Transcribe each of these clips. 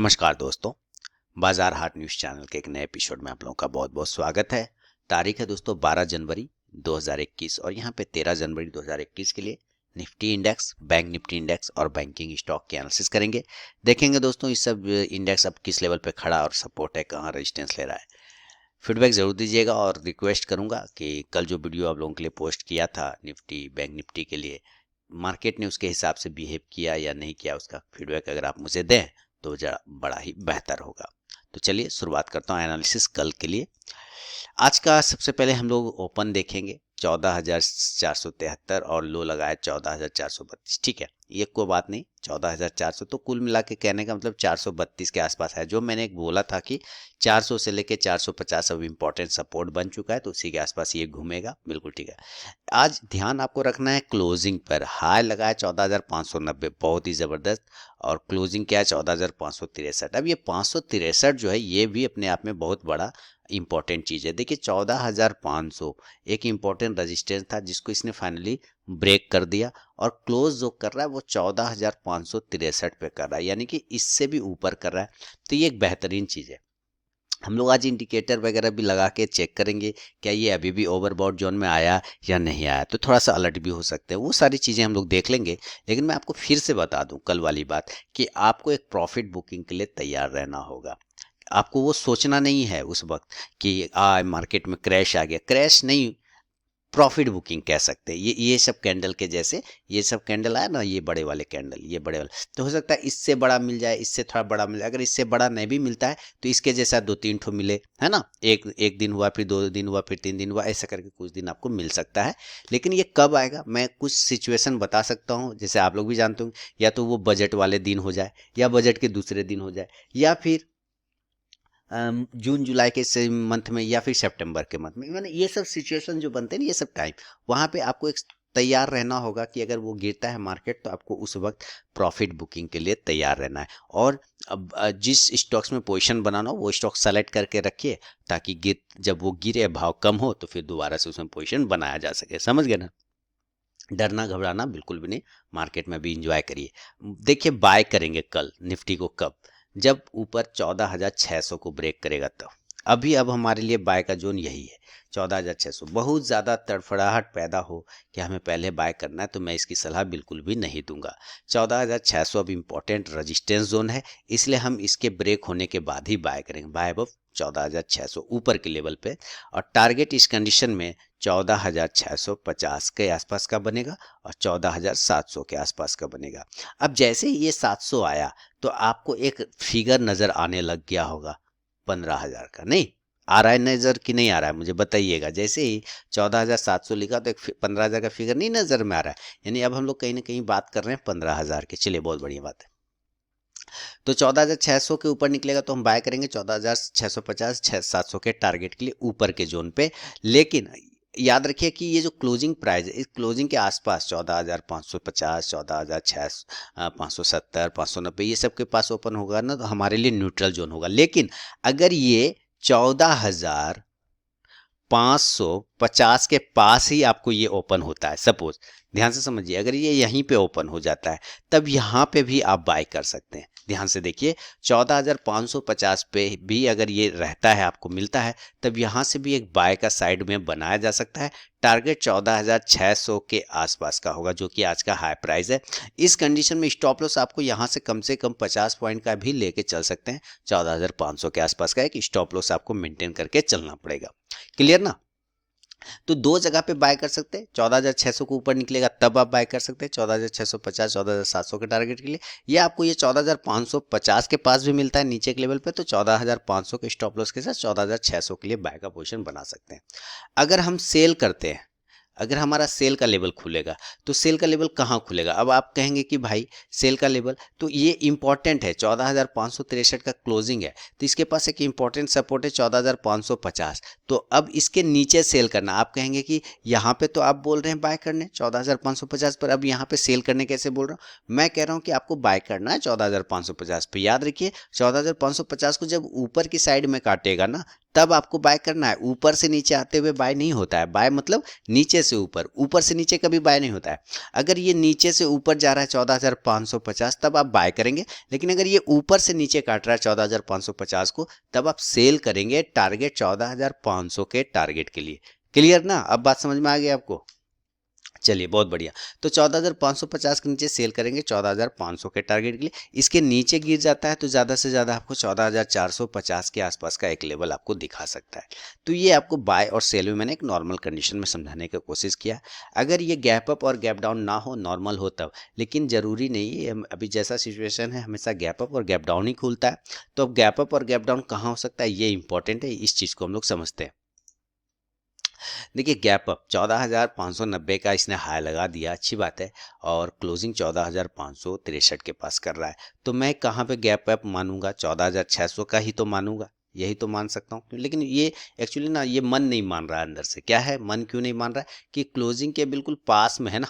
नमस्कार दोस्तों, बाजार हाट न्यूज़ चैनल के एक नए एपिसोड में आप लोगों का बहुत बहुत स्वागत है। तारीख है दोस्तों 12 जनवरी 2021 और यहाँ पे 13 जनवरी 2021 के लिए Nifty index, bank Nifty index और बैंकिंग स्टॉक के एनालिसिस करेंगे। देखेंगे दोस्तों ये सब इंडेक्स अब किस लेवल पे खड़ा और सपोर्ट है, कहाँ रेजिस्टेंस ले रहा है। फीडबैक ज़रूर दीजिएगा और रिक्वेस्ट करूँगा कि कल जो वीडियो आप लोगों के लिए पोस्ट किया था निफ्टी बैंक निफ्टी के लिए, मार्केट ने उसके हिसाब से बिहेव किया या नहीं किया, उसका फीडबैक अगर आप मुझे दें तो जरा बड़ा ही बेहतर होगा। तो चलिए शुरुआत करता हूँ एनालिसिस कल के लिए। आज का सबसे पहले हम लोग ओपन देखेंगे 14,473 और लो लगाया 14,432। ठीक है, ये कोई बात नहीं, 14,400 तो कुल मिला के कहने का मतलब 432 के आसपास है। जो मैंने बोला था कि 400 से लेके 450 अब इम्पोर्टेंट सपोर्ट बन चुका है, तो उसी के आसपास ये घूमेगा। बिल्कुल ठीक है। आज ध्यान आपको रखना है क्लोजिंग पर। हाई लगाया 14,590, बहुत ही ज़बरदस्त, और क्लोजिंग क्या है 14,563। अब ये 563 जो है ये भी अपने आप में बहुत बड़ा इंपॉर्टेंट चीज़ है। देखिए 14,500 एक इंपॉर्टेंट रेजिस्टेंस था जिसको इसने फाइनली ब्रेक कर दिया, और क्लोज जो कर रहा है वो 14,563 पे कर रहा है, यानी कि इससे भी ऊपर कर रहा है। तो ये एक बेहतरीन चीज़ है। हम लोग आज इंडिकेटर वगैरह भी लगा के चेक करेंगे क्या ये अभी भी ओवरबॉट जोन में आया या नहीं आया, तो थोड़ा सा अलर्ट भी हो सकते हैं। वो सारी चीज़ें हम लोग देख लेंगे। लेकिन मैं आपको फिर से बता दूं कल वाली बात कि आपको एक प्रॉफिट बुकिंग के लिए तैयार रहना होगा। आपको वो सोचना नहीं है उस वक्त कि मार्केट में क्रैश आ गया। क्रैश नहीं, प्रॉफिट बुकिंग कह सकते हैं। ये सब कैंडल के जैसे, ये सब कैंडल आया ना, ये बड़े वाले कैंडल, ये बड़े वाले, तो हो सकता है इससे बड़ा मिल जाए, इससे थोड़ा बड़ा मिल जाए। अगर इससे बड़ा नहीं भी मिलता है तो इसके जैसा 2-3 ठो मिले, है ना। एक दिन हुआ, फिर 2 दिन हुआ, फिर 3 दिन हुआ, ऐसा करके कुछ दिन आपको मिल सकता है। लेकिन ये कब आएगा, मैं कुछ सिचुएशन बता सकता हूँ, जैसे आप लोग भी जानते होंगे, या तो वो बजट वाले दिन हो जाए, या बजट के दूसरे दिन हो जाए, या फिर जून जुलाई के मंथ में, या फिर सितंबर के मंथ में। मैंने ये सब सिचुएशन जो बनते हैं ना, ये सब टाइम, वहाँ पे आपको एक तैयार रहना होगा कि अगर वो गिरता है मार्केट तो आपको उस वक्त प्रॉफिट बुकिंग के लिए तैयार रहना है। और अब जिस स्टॉक्स में पोजीशन बनाना हो वो स्टॉक सेलेक्ट करके रखिए, ताकि जब वो गिरे, भाव कम हो, तो फिर दोबारा से उसमें पोजीशन बनाया जा सके। समझ गए ना। डरना घबराना बिल्कुल भी नहीं, मार्केट में भी इंजॉय करिए। देखिए बाय करेंगे कल निफ्टी को कब, जब ऊपर 14,600 को ब्रेक करेगा तब। अब हमारे लिए बाय का जोन यही है 14,600। बहुत ज़्यादा तड़फड़ाहट पैदा हो कि हमें पहले बाय करना है, तो मैं इसकी सलाह बिल्कुल भी नहीं दूंगा। 14,600 अब इम्पोर्टेंट रजिस्टेंस जोन है, इसलिए हम इसके ब्रेक होने के बाद ही बाय करेंगे। बाय अब 14,600 ऊपर के लेवल पे, और टारगेट इस कंडीशन में 14,650 के आसपास का बनेगा और 14,700 के आसपास का बनेगा। अब जैसे ही ये 700 आया तो आपको एक फिगर नज़र आने लग गया होगा 15,000 का। नहीं आ रहा है नज़र कि नहीं आ रहा है, मुझे बताइएगा। जैसे ही 14,700 लिखा तो एक 15,000 का फिगर नहीं नज़र में आ रहा है, यानी अब हम लोग कहीं ना कहीं बात कर रहे हैं 15,000 के। चलिए बहुत बढ़िया बात है। तो 14,600 के ऊपर निकलेगा तो हम बाय करेंगे 14,650, 700 के टारगेट के लिए ऊपर के जोन पे। लेकिन याद रखिए कि ये जो क्लोजिंग प्राइस है, इस क्लोजिंग के आसपास 14,550, 14,570, 590, ये सब के पास ओपन होगा ना, तो हमारे लिए न्यूट्रल जोन होगा। लेकिन अगर ये 14,550 के पास ही आपको ये ओपन होता है, सपोज, ध्यान से समझिए, अगर ये यहीं पे ओपन हो जाता है तब यहाँ पे भी आप बाय कर सकते हैं। ध्यान से देखिए 14,550 पे भी अगर ये रहता है, आपको मिलता है, तब यहाँ से भी एक बाय का साइड में बनाया जा सकता है। टारगेट 14,600 के आसपास का होगा, जो कि आज का हाई प्राइस है। इस कंडीशन में स्टॉप लॉस आपको यहाँ से कम 50 पॉइंट का भी लेके चल सकते हैं। 14,500 के आसपास का एक स्टॉप लॉस आपको मेंटेन करके चलना पड़ेगा। क्लियर ना। तो दो जगह पे बाय कर सकते हैं। 14,600 को ऊपर निकलेगा तब आप बाय कर सकते हैं 14,650, 14,700 के टारगेट के लिए। ये आपको ये 14,550 के पास भी मिलता है नीचे के लेवल पे, तो 14,500 के स्टॉप लॉस के साथ 14,600 के लिए बाय का पोजीशन बना सकते हैं। अगर हम सेल करते हैं, अगर हमारा सेल का लेवल खुलेगा, तो सेल का लेवल कहाँ खुलेगा। अब आप कहेंगे कि भाई सेल का लेवल तो ये इंपॉर्टेंट है, 14,563 का क्लोजिंग है, तो इसके पास एक इंपॉर्टेंट सपोर्ट है 14,550। तो अब इसके नीचे सेल करना। आप कहेंगे कि यहाँ पे तो आप बोल रहे हैं बाय करने 14,550 पर, अब यहाँ पे सेल करने कैसे बोल रहा हूँ। मैं कह रहा हूँ कि आपको बाय करना है 14,550 पे। याद रखिए 14,550 को जब ऊपर की साइड में काटेगा ना, तब आपको बाय करना है। ऊपर से नीचे आते हुए बाय नहीं होता है। बाय मतलब नीचे से ऊपर, ऊपर से नीचे कभी बाय नहीं होता है। अगर ये नीचे से ऊपर जा रहा है 14,550 तब आप बाय करेंगे, लेकिन अगर ये ऊपर से नीचे काट रहा है 14,550 को तब आप सेल करेंगे टारगेट 14,500 के टारगेट के लिए। क्लियर ना? अब बात समझ में आ गई आपको? चलिए बहुत बढ़िया। तो 14,550 के नीचे सेल करेंगे 14,500 के टारगेट के लिए। इसके नीचे गिर जाता है तो ज़्यादा से ज़्यादा आपको 14,450 के आसपास का एक लेवल आपको दिखा सकता है। तो ये आपको बाय और सेल में मैंने एक नॉर्मल कंडीशन में समझाने की कोशिश किया। अगर ये गैप अप और गैप डाउन ना हो, नॉर्मल हो तब, लेकिन ज़रूरी नहीं है। अभी जैसा सिचुएशन है हमेशा गैप अप और गैप डाउन ही खुलता है। तो अब गैप अप और गैप डाउन कहाँ हो सकता है ये इंपॉर्टेंट है, इस चीज़ को हम लोग समझते हैं। देखिए गैप अप 14,590 का इसने हाई लगा दिया, अच्छी बात है, और क्लोजिंग 14,563 के पास कर रहा है। तो मैं कहाँ पे गैप अप मानूंगा? 14,600 का ही तो मानूंगा, यही तो मान सकता हूँ। लेकिन ये एक्चुअली ना ये मन नहीं मान रहा है अंदर से। क्या है मन क्यों नहीं मान रहा है? कि क्लोजिंग के बिल्कुल पास में है ना,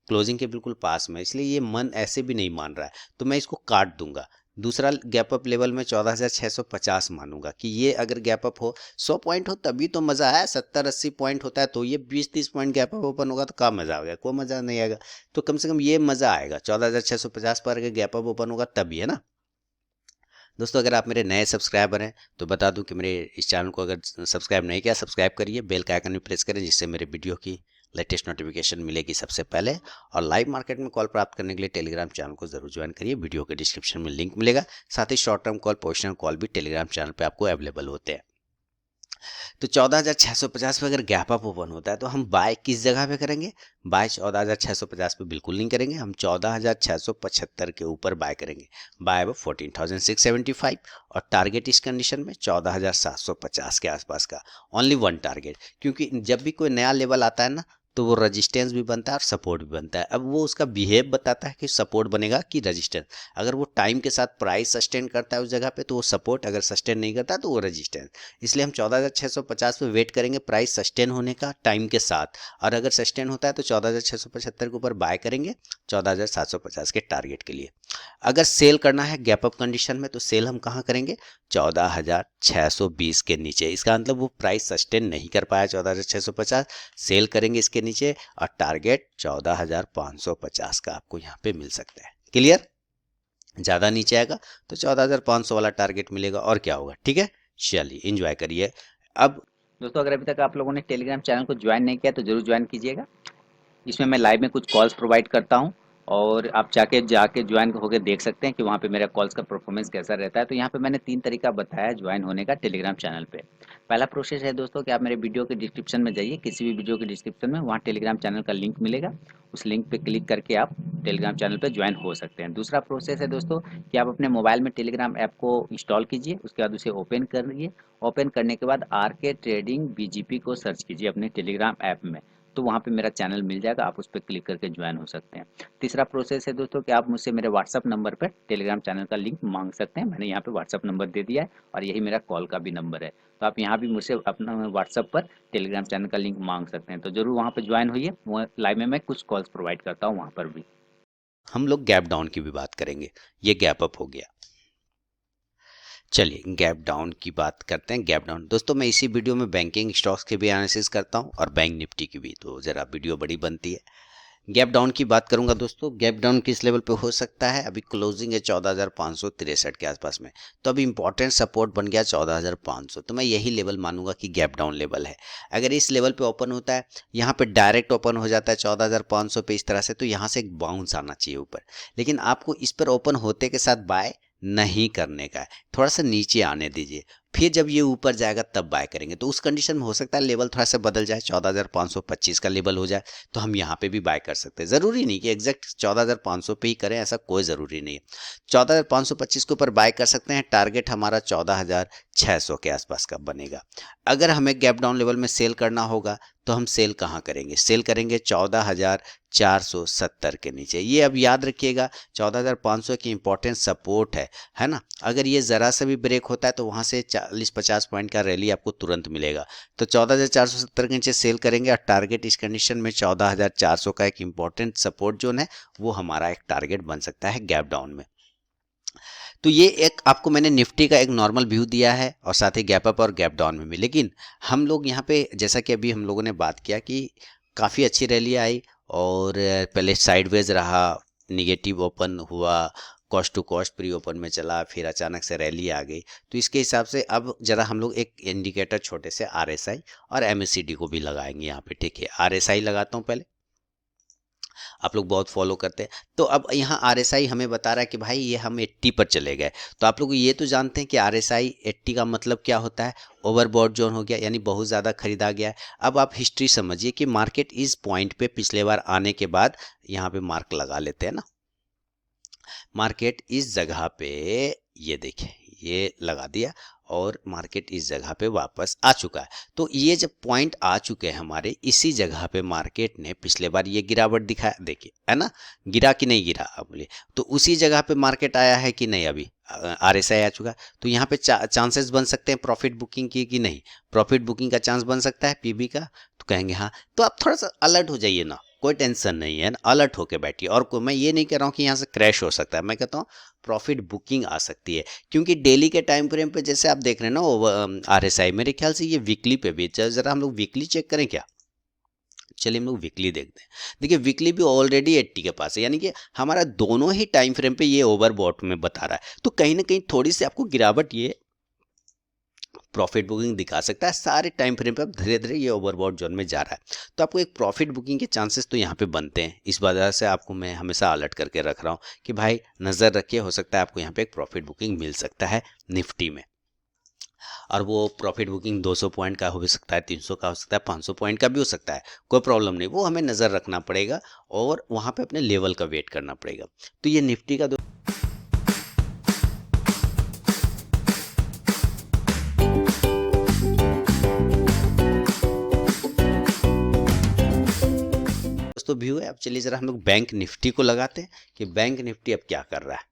क्लोजिंग के बिल्कुल पास में, इसलिए ये मन ऐसे भी नहीं मान रहा है। तो मैं इसको काट दूंगा। दूसरा गैप अप लेवल में 14,650 मानूंगा कि ये अगर गैप अप हो 100 पॉइंट हो तभी तो मज़ा है। 70-80 पॉइंट होता है तो ये 20-30 पॉइंट गैप अप ओपन होगा तो क्या मज़ा आएगा? कोई मज़ा नहीं आएगा। तो कम से कम ये मज़ा आएगा 14,650 पर अगर गैप अप ओपन होगा तभी, है ना दोस्तों? अगर आप मेरे नए सब्सक्राइबर हैं तो बता दूं कि मेरे इस चैनल को अगर सब्सक्राइब नहीं किया, सब्सक्राइब करिए, बेल का आइकन भी प्रेस करें, जिससे मेरे वीडियो की लेटेस्ट नोटिफिकेशन मिलेगी सबसे पहले। और लाइव मार्केट में कॉल प्राप्त करने के लिए टेलीग्राम चैनल को जरूर ज्वाइन करिए, वीडियो के डिस्क्रिप्शन में लिंक मिलेगा। साथ ही short term call, positional call भी टेलीग्राम चैनल पर आपको अवेलेबल होते हैं। तो 14,650 पे अगर गैप अप ओपन होता है तो हम बाय किस जगह पे करेंगे? बाय 14,650 पे बिल्कुल नहीं करेंगे, हम 14,675 के ऊपर बाय करेंगे। बाय अब 14,675 और टारगेट इस कंडीशन में 14,750 के आसपास का। ओनली वन टारगेट, क्योंकि जब भी कोई नया लेवल आता है ना तो वो रजिस्टेंस भी बनता है और सपोर्ट भी बनता है। अब वो उसका बिहेव बताता है कि सपोर्ट बनेगा कि रजिस्टेंस। अगर वो टाइम के साथ प्राइस सस्टेन करता है उस जगह पे तो वो सपोर्ट, अगर सस्टेन नहीं करता तो वो रजिस्टेंस। इसलिए हम 14,650 पे वेट करेंगे प्राइस सस्टेन होने का टाइम के साथ, और अगर सस्टेन होता है तो 14,675 के ऊपर बाय करेंगे 14,750 के टारगेट के लिए। अगर सेल करना है गैप अप कंडीशन में तो सेल हम कहाँ करेंगे? 14,620 के नीचे। इसका मतलब वो प्राइस सस्टेन नहीं कर पाया 14,650, सेल करेंगे इसके नीचे और टारगेट 14,550 का आपको यहाँ पे मिल सकता है। क्लियर? ज़्यादा नीचे आएगा तो 14,500 वाला टारगेट मिलेगा और क्या होगा। ठीक है, चलिए एंजॉय करिए। अब दोस्तों, अगर अभी तक आप लोगों ने टेलीग्राम चैनल को ज्वाइन नहीं किया तो जरूर ज्वाइन कीजिएगा। इसमें मैं लाइव में कुछ कॉल्स प्रोवाइड करता हूं और आप जाके ज्वाइन होकर देख सकते हैं कि वहाँ पे मेरा कॉल्स का परफॉर्मेंस कैसा रहता है। तो यहाँ पे मैंने 3 तरीका बताया ज्वाइन होने का टेलीग्राम चैनल पे। पहला प्रोसेस है दोस्तों कि आप मेरे वीडियो के डिस्क्रिप्शन में जाइए, किसी भी वीडियो के डिस्क्रिप्शन में वहाँ टेलीग्राम चैनल का लिंक मिलेगा। उस लिंक पे क्लिक करके आप टेलीग्राम चैनल पे ज्वाइन हो सकते हैं। दूसरा प्रोसेस है दोस्तों कि आप अपने मोबाइल में टेलीग्राम ऐप को इंस्टॉल कीजिए, उसके बाद उसे ओपन करिए। ओपन करने के बाद आरके ट्रेडिंग बीजीपी को सर्च कीजिए अपने टेलीग्राम ऐप में, तो वहाँ पे मेरा चैनल मिल जाएगा, आप उस पर क्लिक करके ज्वाइन हो सकते हैं। तीसरा प्रोसेस है दोस्तों कि आप मुझसे मेरे व्हाट्सअप नंबर पर टेलीग्राम चैनल का लिंक मांग सकते हैं। मैंने यहाँ पे व्हाट्सअप नंबर दे दिया है और यही मेरा कॉल का भी नंबर है। तो आप यहाँ भी मुझसे अपना व्हाट्सअप पर टेलीग्राम चैनल का लिंक मांग सकते हैं। तो जरूर वहाँ पर ज्वाइन होइए, लाइव में मैं कुछ कॉल्स प्रोवाइड करता हूँ वहाँ पर भी। हम लोग गैप डाउन की भी बात करेंगे, ये गैप अप हो गया। चलिए गैप डाउन की बात करते हैं। गैप डाउन दोस्तों मैं इसी वीडियो में बैंकिंग स्टॉक्स के भी एनालिसिस करता हूं और बैंक निफ्टी की भी, तो ज़रा वीडियो बड़ी बनती है। गैप डाउन की बात करूंगा दोस्तों। गैप डाउन किस लेवल पे हो सकता है? अभी क्लोजिंग है 14,563 के आसपास में, तो अभी इंपॉर्टेंट सपोर्ट बन गया 14,500, तो मैं यही लेवल मानूंगा कि गैप डाउन लेवल है। अगर इस लेवल पे ओपन होता है, यहाँ पे डायरेक्ट ओपन हो जाता है 14,500 पे इस तरह से, तो यहाँ से एक बाउंस आना चाहिए ऊपर। लेकिन आपको इस पर ओपन होते के साथ बाय नहीं करने का है, थोड़ा सा नीचे आने दीजिए, फिर जब ये ऊपर जाएगा तब बाय करेंगे। तो उस कंडीशन में हो सकता है लेवल थोड़ा सा बदल जाए, 14,525 का लेवल हो जाए तो हम यहाँ पे भी बाय कर सकते हैं। ज़रूरी नहीं कि एग्जैक्ट 14,500 पे ही करें, ऐसा कोई ज़रूरी नहीं है। 14,525 के ऊपर बाय कर सकते हैं। टारगेट हमारा 14,600 के आसपास का बनेगा। अगर हमें गैप डाउन लेवल में सेल करना होगा तो हम सेल कहाँ करेंगे? सेल करेंगे 14,470 के नीचे। ये अब याद रखिएगा 14,500 की इंपॉर्टेंट सपोर्ट है ना। अगर ये ज़रा सा भी ब्रेक होता है तो वहाँ से 40-50 पॉइंट का रैली आपको तुरंत मिलेगा। तो 14,470 के नीचे सेल करेंगे और टारगेट इस कंडीशन में 14,400 का एक इंपॉर्टेंट सपोर्ट जोन है, वो हमारा एक टारगेट बन सकता है गैप डाउन में। तो ये एक आपको मैंने निफ्टी का एक नॉर्मल व्यू दिया है और साथ ही गैप अप और गैप डाउन में भी। लेकिन हम लोग यहाँ पे जैसा कि अभी हम लोगों ने बात किया कि काफ़ी अच्छी रैली आई और पहले साइडवेज रहा, निगेटिव ओपन हुआ, cost to cost pre open में चला, फिर अचानक से रैली आ गई। तो इसके हिसाब से अब जरा हम लोग एक इंडिकेटर छोटे से RSI और MACD को भी लगाएंगे यहाँ पे, ठीक है। RSI लगाता हूँ पहले, आप लोग बहुत फॉलो करते हैं। तो अब यहाँ RSI हमें बता रहा है कि भाई ये हम 80 पर चले गए। तो आप लोग ये तो जानते हैं कि RSI 80 का मतलब क्या होता है, ओवरबॉट जोन हो गया, यानी बहुत ज़्यादा खरीदा गया है। अब आप हिस्ट्री समझिए कि मार्केट इस पॉइंट पे पिछले बार आने के बाद यहाँ पे मार्क लगा लेते हैं ना, मार्केट इस जगह पे ये देखें ये लगा दिया और मार्केट इस जगह पे वापस आ चुका है। तो ये जब पॉइंट आ चुके हैं हमारे, इसी जगह पे मार्केट ने पिछले बार ये गिरावट दिखाया, देखिए है ना, गिरा कि नहीं गिरा, अब बोलिए। तो उसी जगह पे मार्केट आया है कि नहीं, अभी RSI आ चुका है। तो यहाँ पे चांसेस बन सकते हैं प्रॉफिट बुकिंग की कि नहीं, प्रॉफिट बुकिंग का चांस बन सकता है PB का, तो कहेंगे हाँ। तो आप थोड़ा सा अलर्ट हो जाइए ना, कोई टेंशन नहीं है ना, अलर्ट होके बैठिए। और मैं ये नहीं कह रहा हूँ कि यहाँ से क्रैश हो सकता है, मैं कहता हूँ प्रॉफिट बुकिंग आ सकती है। क्योंकि डेली के टाइम फ्रेम पे जैसे आप देख रहे हैं ना RSI, मेरे ख्याल से ये वीकली पे भी, जरा हम लोग वीकली चेक करें क्या, चलिए हम लोग वीकली देखते हैं। देखिए वीकली भी ऑलरेडी 80 के पास है, यानी कि हमारा दोनों ही टाइम फ्रेम पे ये ओवरबॉट में बता रहा है। तो कहीं ना कहीं थोड़ी सी आपको गिरावट ये प्रॉफिट बुकिंग दिखा सकता है। सारे टाइम फ्रेम पे अब धीरे धीरे ये ओवरबॉट जोन में जा रहा है। तो आपको एक प्रॉफिट बुकिंग के चांसेस तो यहाँ पे बनते हैं। इस वजह से आपको मैं हमेशा अलर्ट करके रख रहा हूँ कि भाई नज़र रखिए, हो सकता है आपको यहाँ पे एक प्रॉफिट बुकिंग मिल सकता है निफ्टी में। और वो प्रॉफिट बुकिंग 200 पॉइंट का हो सकता है, 300 का हो सकता है, 500 पॉइंट का भी हो सकता है, कोई प्रॉब्लम नहीं। वो हमें नज़र रखना पड़ेगा और वहाँ पे अपने लेवल का वेट करना पड़ेगा। तो ये निफ्टी का दोस्तों व्यू है। अब चलिए जरा हम लोग बैंक निफ्टी को लगाते हैं कि बैंक निफ्टी अब क्या कर रहा है।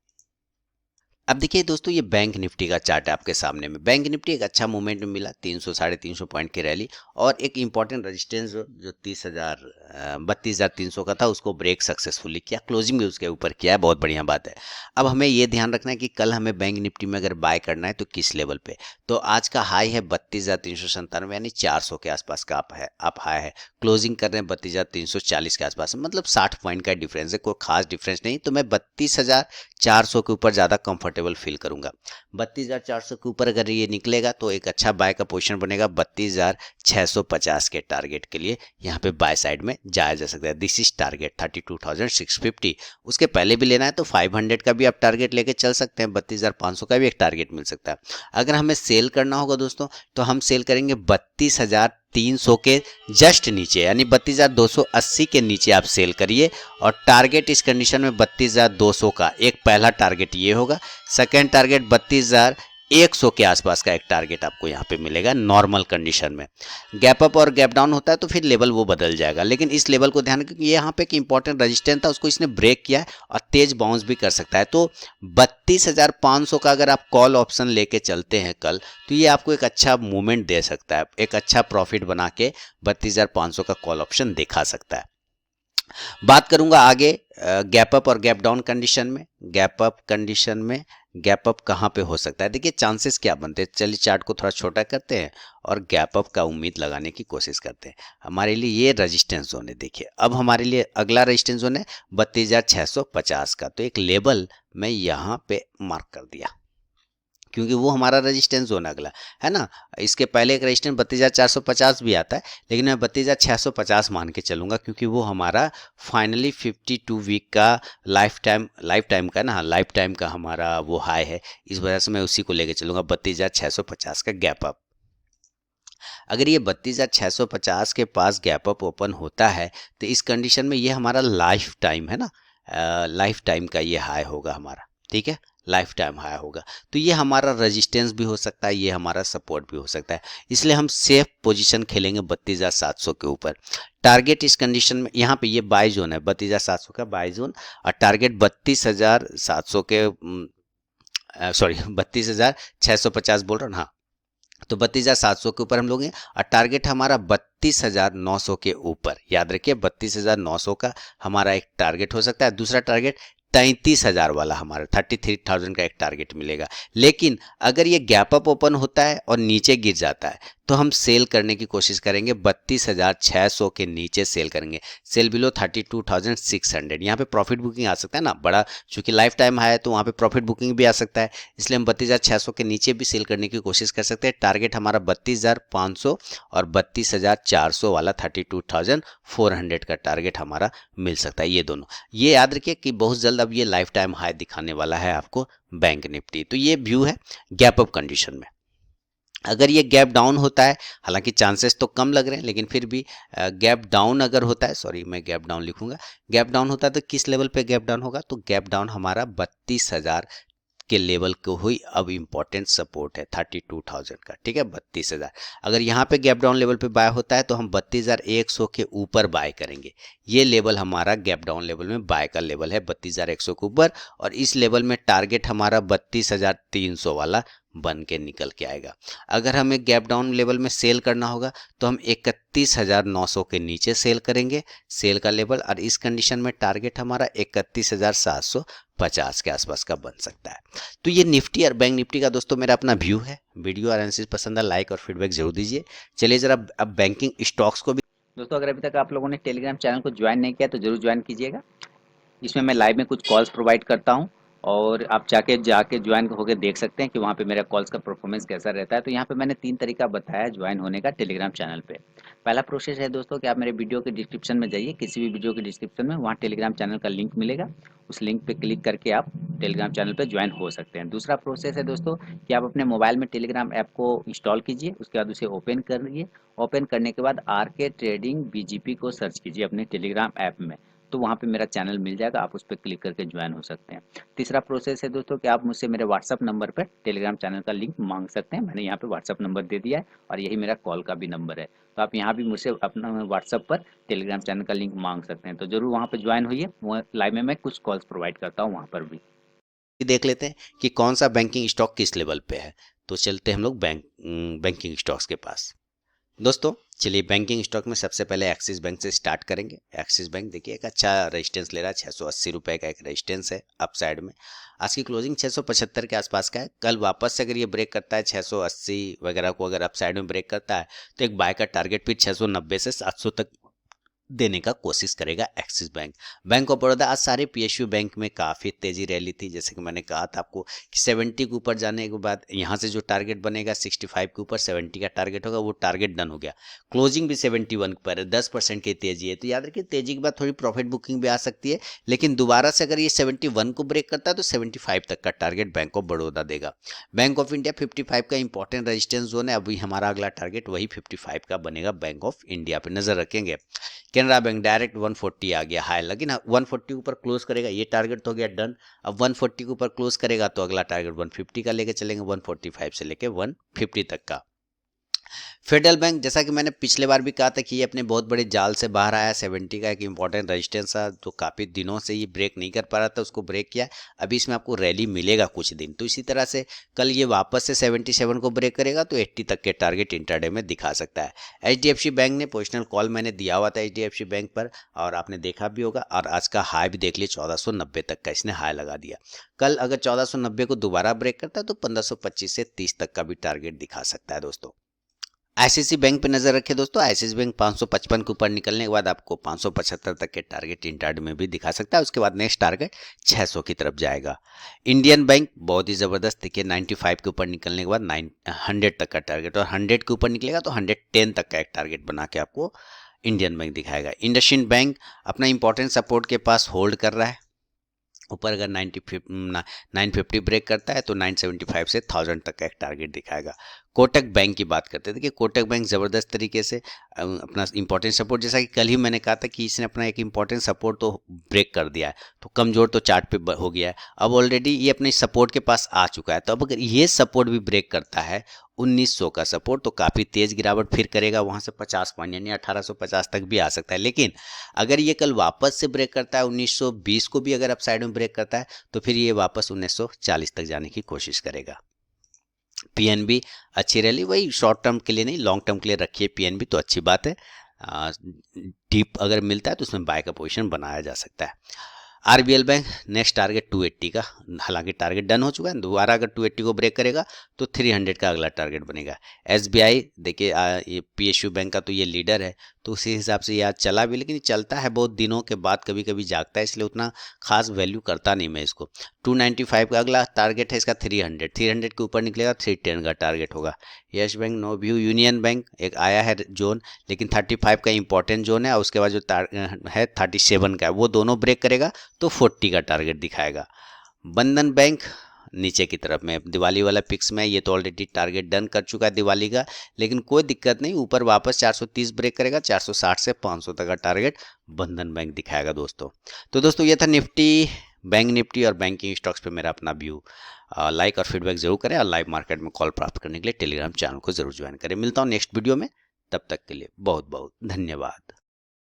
अब देखिए दोस्तों, ये बैंक निफ्टी का चार्ट है आपके सामने में। बैंक निफ्टी एक अच्छा मूवमेंट में मिला, 300 350 पॉइंट की रैली और एक इंपॉर्टेंट रेजिस्टेंस जो 32,300 का था, उसको ब्रेक सक्सेसफुली किया, क्लोजिंग भी उसके ऊपर किया है, बहुत बढ़िया बात है। अब हमें ये ध्यान रखना है कि कल हमें बैंक निफ्टी में अगर बाय करना है तो किस लेवल पे। तो आज का हाई है 32,397, यानी 400 के आसपास का आप हाई है। क्लोजिंग कर रहे हैं 32,340 के आसपास, मतलब 60 पॉइंट का डिफरेंस है, कोई खास डिफरेंस नहीं। तो मैं 32,400 के ऊपर ज़्यादा कंफर्टेबल फील करूंगा। 32,400 के ऊपर अगर ये निकलेगा तो एक अच्छा बाय का पोजीशन बनेगा। 32,650 के टारगेट के लिए यहाँ पे बाय साइड में जाया जा सकता है। This is target 32,650। उसके पहले भी लेना है तो 500 का भी आप टारगेट लेके चल सकते हैं, 32,500 का भी एक टारगेट मिल सकता है। अगर हमें सेल करना होगा दोस्तों तो हम सेल करेंगे 32,300 के जस्ट नीचे, यानी 32,280 के नीचे आप सेल करिए। और टारगेट इस कंडीशन में 32,200 का एक पहला टारगेट ये होगा। सेकेंड टारगेट 32,100 के आसपास का एक टारगेट आपको यहाँ पे मिलेगा नॉर्मल कंडीशन में। गैप अप और गैप डाउन होता है तो फिर लेवल वो बदल जाएगा, लेकिन इस लेवल को ध्यान रखिए, ये यहाँ पे एक इंपॉर्टेंट रेजिस्टेंस था, उसको इसने ब्रेक किया है और तेज बाउंस भी कर सकता है। तो 32,500 का अगर आप कॉल ऑप्शन लेके चलते हैं कल, तो ये आपको एक अच्छा मूवमेंट दे सकता है, एक अच्छा प्रॉफिट बना के 32,500 का कॉल ऑप्शन दिखा सकता है। बात करूंगा आगे गैप अप और गैप डाउन कंडीशन में। गैप अप कंडीशन में गैप अप कहाँ पे हो सकता है, देखिए चांसेस क्या बनते हैं। चलिए चार्ट को थोड़ा छोटा करते हैं और गैप अप का उम्मीद लगाने की कोशिश करते हैं। हमारे लिए ये रेजिस्टेंस जोन है, देखिए अब हमारे लिए अगला रेजिस्टेंस जोन है 32,650 का। तो एक लेवल मैं यहाँ पे मार्क कर दिया क्योंकि वो हमारा रेजिस्टेंस जोन अगला है ना। इसके पहले एक रेजिस्टेंस 32,450 भी आता है, लेकिन मैं 32,650 मान के चलूंगा क्योंकि वो हमारा फाइनली 52 वीक का लाइफ टाइम का ना, लाइफ टाइम का हमारा वो हाई है। इस वजह से मैं उसी को लेके चलूंगा 32,650 का गैप अप। अगर ये 32,650 के पास गैप अप ओपन होता है तो इस कंडीशन में ये हमारा लाइफ टाइम है ना, लाइफ टाइम का ये हाई होगा हमारा, ठीक है, लाइफ टाइम हाई होगा। तो ये हमारा रेजिस्टेंस भी हो सकता है, ये हमारा सपोर्ट भी हो सकता है, इसलिए हम सेफ पोजीशन खेलेंगे 32,700 के ऊपर। टारगेट इस कंडीशन में यहाँ पे ये बाय जोन है, 32,700 का बाय जोन, और टारगेट 32,700 के सॉरी 32,650 बोल रहा हूँ, हाँ। तो 32,700 के ऊपर हम लोग हैं और टारगेट हमारा 32,900 के ऊपर। याद रखिए 32,900 का हमारा एक टारगेट हो सकता है। दूसरा टारगेट 33,000 वाला हमारा 33,000 का एक टारगेट मिलेगा। लेकिन अगर ये गैप अप ओपन होता है और नीचे गिर जाता है तो हम सेल करने की कोशिश करेंगे, 32,600 के नीचे सेल करेंगे। Cell below 32,600। यहाँ पे प्रॉफिट बुकिंग आ सकता है ना बड़ा, चूंकि लाइफ टाइम हाई है तो वहाँ पे प्रॉफिट बुकिंग भी आ सकता है, इसलिए हम 32,600 के नीचे भी सेल करने की कोशिश कर सकते हैं। टारगेट हमारा 32,500 और 32,400 वाला 32,400 का टारगेट हमारा मिल सकता है। ये दोनों ये याद रखिए कि बहुत जल्द अब ये लाइफ टाइम हाई दिखाने वाला है आपको बैंक निफ्टी। तो ये व्यू है गैप अप कंडीशन में। अगर ये गैप डाउन होता है, हालांकि चांसेस तो कम लग रहे हैं, लेकिन फिर भी गैप डाउन अगर होता है, सॉरी मैं गैप डाउन लिखूंगा, गैप डाउन होता है तो किस लेवल पे गैप डाउन होगा, तो गैप डाउन हमारा 32,000 के लेवल को हुई अब इंपॉर्टेंट सपोर्ट है 32,000 का, ठीक है 32,000। अगर यहाँ पे गैप डाउन लेवल पे बाय होता है तो हम 32,100 के ऊपर बाय करेंगे। ये लेवल हमारा गैप डाउन लेवल में बाय का लेवल है 32,100 के ऊपर, और इस लेवल में टारगेट हमारा 32,300 वाला बन के निकल के आएगा। अगर हमें गैप डाउन लेवल में सेल करना होगा तो हम 31,900 के नीचे सेल करेंगे, सेल का लेवल, और इस कंडीशन में टारगेट हमारा 31,750 के आसपास का बन सकता है। तो ये निफ्टी और बैंक निफ्टी का दोस्तों मेरा अपना व्यू है। वीडियो और एनालिसिस पसंद है, लाइक और फीडबैक जरूर दीजिए। चलिए जरा अब बैंकिंग स्टॉक्स को भी दोस्तों, अगर अभी तक आप लोगों ने टेलीग्राम चैनल को ज्वाइन नहीं किया तो जरूर ज्वाइन कीजिएगा। इसमें मैं लाइव में कुछ कॉल्स प्रोवाइड करता हूँ और आप जाके ज्वाइन होकर देख सकते हैं कि वहाँ पे मेरा कॉल्स का परफॉर्मेंस कैसा रहता है। तो यहाँ पे मैंने 3 तरीका बताया ज्वाइन होने का टेलीग्राम चैनल पे। पहला प्रोसेस है दोस्तों कि आप मेरे वीडियो के डिस्क्रिप्शन में जाइए, किसी भी वीडियो के डिस्क्रिप्शन में वहाँ टेलीग्राम चैनल का लिंक मिलेगा, उस लिंक पे क्लिक करके आप टेलीग्राम चैनल पे ज्वाइन हो सकते हैं। दूसरा प्रोसेस है दोस्तों कि आप अपने मोबाइल में टेलीग्राम ऐप को इंस्टॉल कीजिए, उसके बाद उसे ओपन करिए। ओपन करने के बाद आरके ट्रेडिंग बीजीपी को सर्च कीजिए अपने टेलीग्राम ऐप में, तो वहाँ पे मेरा चैनल मिल जाएगा, आप उस पर क्लिक करके ज्वाइन हो सकते हैं। तीसरा प्रोसेस है दोस्तों कि आप मुझसे मेरे व्हाट्सअप नंबर पर टेलीग्राम चैनल का लिंक मांग सकते हैं। मैंने यहाँ पे व्हाट्सअप नंबर दे दिया है और यही मेरा कॉल का भी नंबर है, तो आप यहाँ भी मुझसे अपना व्हाट्सअप पर टेलीग्राम चैनल का लिंक मांग सकते हैं। तो जरूर वहाँ पर ज्वाइन होइए, वो लाइव में मैं कुछ कॉल्स प्रोवाइड करता हूँ वहाँ पर भी। देख लेते हैं कि कौन सा बैंकिंग स्टॉक किस लेवल पे है। तो चलते हैं हम लोग बैंकिंग स्टॉक्स के पास। दोस्तों चलिए बैंकिंग स्टॉक में सबसे पहले एक्सिस बैंक से स्टार्ट करेंगे। एक्सिस बैंक देखिए एक अच्छा रेजिस्टेंस ले रहा है, 680 रुपये का एक रेजिस्टेंस है अप साइड में। आज की क्लोजिंग 675 के आसपास का है। कल वापस से अगर ये ब्रेक करता है 680 वगैरह को, अगर अप साइड में ब्रेक करता है तो एक बाय का टारगेट फिर 690 से 700 तक देने का कोशिश करेगा axis bank. Bank of Baroda आज सारे पीएसयू बैंक में काफ़ी तेजी रैली थी, जैसे कि मैंने कहा था आपको कि 70 के ऊपर जाने के बाद यहाँ से जो टारगेट बनेगा 65 के ऊपर 70 का टारगेट होगा, वो टारगेट डन हो गया। क्लोजिंग भी 71 पर है, 10% की तेजी है। तो याद रखिए तेजी के बाद थोड़ी प्रॉफिट बुकिंग भी आ सकती है, लेकिन दोबारा से अगर ये 71 को ब्रेक करता है तो 75 तक का टारगेट बैंक ऑफ बड़ौदा देगा। बैंक ऑफ इंडिया 55 का इंपॉर्टेंट रेजिस्टेंस जोन है, अभी हमारा अगला टारगेट वही 55 का बनेगा। बैंक ऑफ इंडिया पे नजर रखेंगे। कैनरा बैंक डायरेक्ट 140 आ गया हाई, लेकिन 140 के ऊपर क्लोज करेगा, ये टारगेट तो हो गया डन। अब 140 के ऊपर क्लोज करेगा तो अगला टारगेट 150 का लेके चलेंगे, 145 से लेके 150 तक का। फेडरल बैंक जैसा कि मैंने पिछले बार भी कहा था कि ये अपने बहुत बड़े जाल से बाहर आया, 70 का एक इंपॉर्टेंट रेजिस्टेंस था, तो काफ़ी दिनों से ये ब्रेक नहीं कर पा रहा था, उसको ब्रेक किया। अभी इसमें आपको रैली मिलेगा कुछ दिन। तो इसी तरह से कल ये वापस से 77 को ब्रेक करेगा तो 80 तक के टारगेट इंटरडे में दिखा सकता है। एचडीएफसी बैंक ने पोजिशनल कॉल मैंने दिया हुआ था एचडीएफसी बैंक पर, और आपने देखा भी होगा, और आज का हाई भी देख लिया 1490 तक का इसने हाई लगा दिया। कल अगर 1490 को दोबारा ब्रेक करता है तो 1525 से 30 तक का भी टारगेट दिखा सकता है दोस्तों। आईसीआईसी बैंक पे नजर रखें दोस्तों। आईसीआईसी बैंक 555 के ऊपर निकलने के बाद आपको 575 तक के टारगेट इंट्राडे में भी दिखा सकता है। उसके बाद नेक्स्ट टारगेट 600 की तरफ जाएगा। इंडियन बैंक बहुत ही जबरदस्त देखिए, 95 के ऊपर निकलने के बाद 100 तक का टारगेट, और 100 के ऊपर निकलेगा तो 110 तक का एक टारगेट बना के आपको इंडियन बैंक दिखाएगा। इंडसइंड बैंक अपना इंपॉर्टेंट सपोर्ट के पास होल्ड कर रहा है। ऊपर अगर 950 ब्रेक करता है तो 975 से 1000 तक का एक टारगेट दिखाएगा। कोटक बैंक की बात करते थे कि कोटक बैंक ज़बरदस्त तरीके से अपना इंपॉर्टेंट सपोर्ट, जैसा कि कल ही मैंने कहा था कि इसने अपना एक इंपॉर्टेंट सपोर्ट तो ब्रेक कर दिया है, तो कमज़ोर तो चार्ट पे हो गया है। अब ऑलरेडी ये अपने सपोर्ट के पास आ चुका है, तो अब अगर ये सपोर्ट भी ब्रेक करता है 1900 का सपोर्ट, तो काफ़ी तेज़ गिरावट फिर करेगा, वहाँ से 50 पॉइंट यानी 1850 तक भी आ सकता है। लेकिन अगर ये कल वापस से ब्रेक करता है 1920 को भी अगर अप साइड में ब्रेक करता है तो फिर ये वापस 1940 तक जाने की कोशिश करेगा। पीएनबी अच्छी रैली, वही शॉर्ट टर्म के लिए नहीं लॉन्ग टर्म के लिए रखिए पीएनबी, तो अच्छी बात है। डीप अगर मिलता है तो उसमें बाय का पोजीशन बनाया जा सकता है। आरबीएल बैंक नेक्स्ट टारगेट 280 का, हालांकि टारगेट डन हो चुका है, दोबारा अगर 280 को ब्रेक करेगा तो 300 का अगला टारगेट बनेगा। एसबीआई देखिए ये पीएसयू बैंक का तो ये लीडर है, तो उसी हिसाब से याद चला भी, लेकिन चलता है बहुत दिनों के बाद, कभी कभी जागता है, इसलिए उतना खास वैल्यू करता नहीं मैं इसको। 295 का अगला टारगेट है इसका 300 के ऊपर निकलेगा 310 का टारगेट होगा। Yes Bank, no view, Union Bank एक आया है जोन, लेकिन 35 का इंपॉर्टेंट जोन है, और उसके बाद जो है 37 का है, वो दोनों ब्रेक करेगा तो 40 का टारगेट दिखाएगा। बंधन बैंक नीचे की तरफ में दिवाली वाला पिक्स में, ये तो ऑलरेडी टारगेट डन कर चुका है दिवाली का, लेकिन कोई दिक्कत नहीं, ऊपर वापस 430 ब्रेक करेगा, 460 से 500 तक का टारगेट बंधन बैंक दिखाएगा दोस्तों। तो दोस्तों ये था निफ्टी, बैंक निफ्टी और बैंकिंग स्टॉक्स पे मेरा अपना व्यू। लाइक और फीडबैक जरूर करें, और लाइव मार्केट में कॉल प्राप्त करने के लिए टेलीग्राम चैनल को जरूर ज्वाइन करें। मिलता हूँ नेक्स्ट वीडियो में, तब तक के लिए बहुत बहुत धन्यवाद।